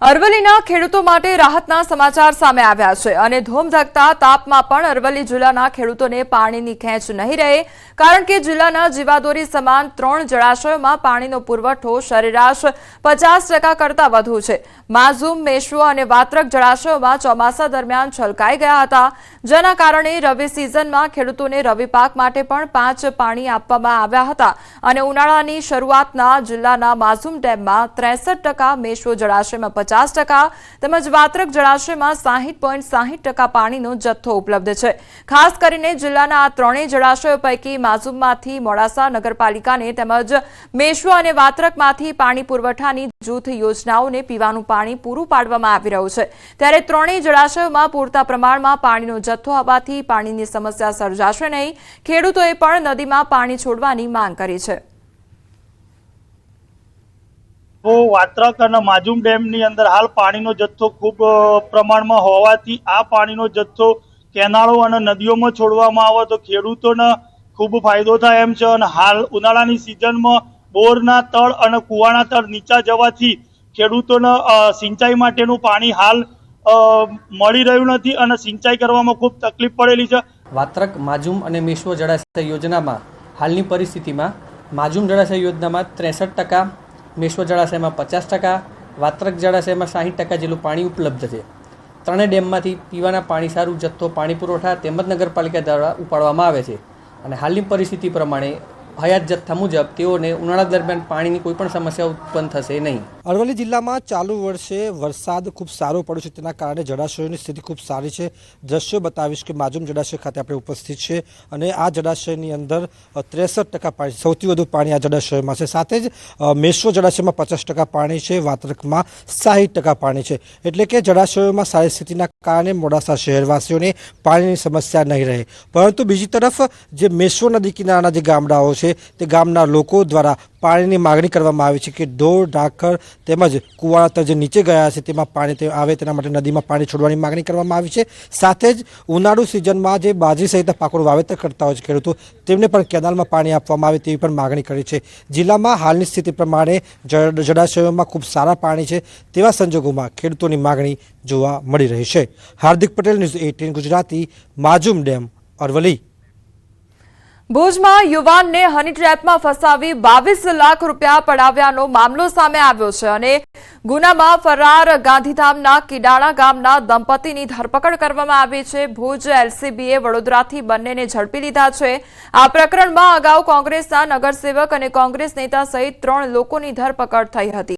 અરવલ્લીના ખેડૂતો માટે રાહતના સમાચાર સામે આવ્યા છે અને ધોમધકતા તાપમાં પણ અરવલ્લી જિલ્લાના ખેડૂતોને પાણીની ખેંચ નહીં રહે, કારણ કે જિલ્લાના જીવાદોરી સમાન 3 જળાશયોમાં પાણીનો પુરવઠો સરેરાશ 50% કરતાં વધુ છે। માઝૂમ, મેશ્વો અને વાત્રક જળાશયોમાં ચોમાસા દરમિયાન છલકાઈ ગયા હતા, જેના કારણે રવિ સિઝનમાં ખેડૂતોને રવિ પાક માટે પણ 5 પાણી આપવામાં આવ્યા હતા અને ઉનાળાની શરૂઆતના જિલ્લાના માઝૂમ ડેમમાં 63%, મેશ્વો જળાશયમાં 50% તેમજ વાત્રક જળાશયમાં 60.60% પાણીનો જથ્થો ઉપલબ્ધ છે। ખાસ કરીને જિલ્લાના આ ત્રણેય જળાશયો પૈકી માઝૂમમાંથી મોડાસા નગરપાલિકાને તેમજ મેશ્વો અને વાત્રકમાંથી પાણી પુરવઠાની જૂથ યોજનાઓને પીવાનું પાણી પૂરું પાડવામાં આવી રહ્યું છે, ત્યારે ત્રણેય જળાશયોમાં પૂરતા પ્રમાણમાં પાણીનો જથ્થો હોવાથી પાણીની સમસ્યા સર્જાશે નહીં। ખેડૂતોએ પણ નદીમાં પાણી છોડવાની માંગ કરી છે। વાત્રક અને માઝૂમ ડેમની અંદર હાલ પાણીનો જથ્થો ખૂબ પ્રમાણમાં હોવાથી આ પાણીનો જથ્થો કેનાલો અને નદીઓમાં છોડવામાં આવે તો ખેડૂતોને ખૂબ ફાયદો થાય એમ છે અને હાલ ઉનાળાની સિઝનમાં બોરના તળ અને કૂવાના તળ નીચા જવાથી ખેડૂતોને સિંચાઈ માટેનું પાણી હાલ મળી રહ્યું નથી અને સિંચાઈ કરવામાં ખૂબ તકલીફ પડેલી છે। વાત્રક, માઝૂમ અને મેશ્વો જળાશય યોજનામાં હાલની પરિસ્થિતિમાં માઝૂમ જળાશય યોજનામાં 63%, મેશ્વો જળાશયમાં 50%, વાત્રક જળાશયમાં 60% જેટલું પાણી ઉપલબ્ધ છે। ત્રણેય ડેમમાંથી પીવાના પાણી સારું જથ્થો પાણી પુરવઠા તેમજ નગરપાલિકા દ્વારા ઉપાડવામાં આવે છે અને હાલની પરિસ્થિતિ પ્રમાણે હયાત જથ્થા મુજબ તેઓને ઉનાળા દરમિયાન પાણીની કોઈ પણ સમસ્યા ઉત્પન્ન થશે નહીં। અરવલ્લી જિલ્લામાં ચાલુ વર્ષે વરસાદ ખૂબ સારો પડ્યો છે, તેના કારણે જળાશયોની સ્થિતિ ખૂબ સારી છે। દ્રશ્યો બતાવીશ કે માઝૂમ જળાશય ખાતે આપણે ઉપસ્થિત છે અને આ જળાશયની અંદર 63% પાણી, સૌથી વધુ પાણી આ જળાશયમાં છે। સાથે જ મેશ્વો જળાશયમાં 50% પાણી છે, વાત્રકમાં 60% પાણી છે, એટલે કે જળાશયોમાં સારી સ્થિતિના કારણે મોડાસા શહેરવાસીઓને પાણીની સમસ્યા નહીં રહે। પરંતુ બીજી તરફ જે મેશ્વો નદી કિનારાના જે ગામડાઓ છે તે ગામના લોકો દ્વારા પાણીની માગણી કરવામાં આવી છે કે ઢોર, ઢાંખર તેમજ કુવાના તળ જે નીચે ગયા છે તેમાં પાણી આવે તેના માટે નદીમાં પાણી છોડવાની માગણી કરવામાં આવી છે। સાથે જ ઉનાળુ સિઝનમાં જે બાજરી સહિતના પાકોનું વાવેતર કરતા હોય છે ખેડૂતો, તેમને પણ કેનાલમાં પાણી આપવામાં આવે તેવી પણ માગણી કરી છે। જિલ્લામાં હાલની સ્થિતિ પ્રમાણે જળાશયોમાં ખૂબ સારા પાણી છે, તેવા સંજોગોમાં ખેડૂતોની માગણી જોવા મળી રહી છે। Hardik Patel, news 18 Gujarati, Mazum dam, Aravalli. ભુજમાં યુવાનને હની ટ્રેપમાં ફસાવી 22 લાખ રૂપિયા પડાવ્યાનો મામલો સામે આવ્યો છે અને ગુનામાં ફરાર ગાંધીધામના કિડાણા ગામના દંપતીની ધરપકડ કરવામાં આવી છે। ભુજ એલસીબીએ વડોદરાથી બંનેને ઝડપી લીધા છે। આ પ્રકરણમાં અગાઉ કોંગ્રેસના નગરસેવક અને કોંગ્રેસ નેતા સહિત 3 લોકોની ધરપકડ થઈ હતી।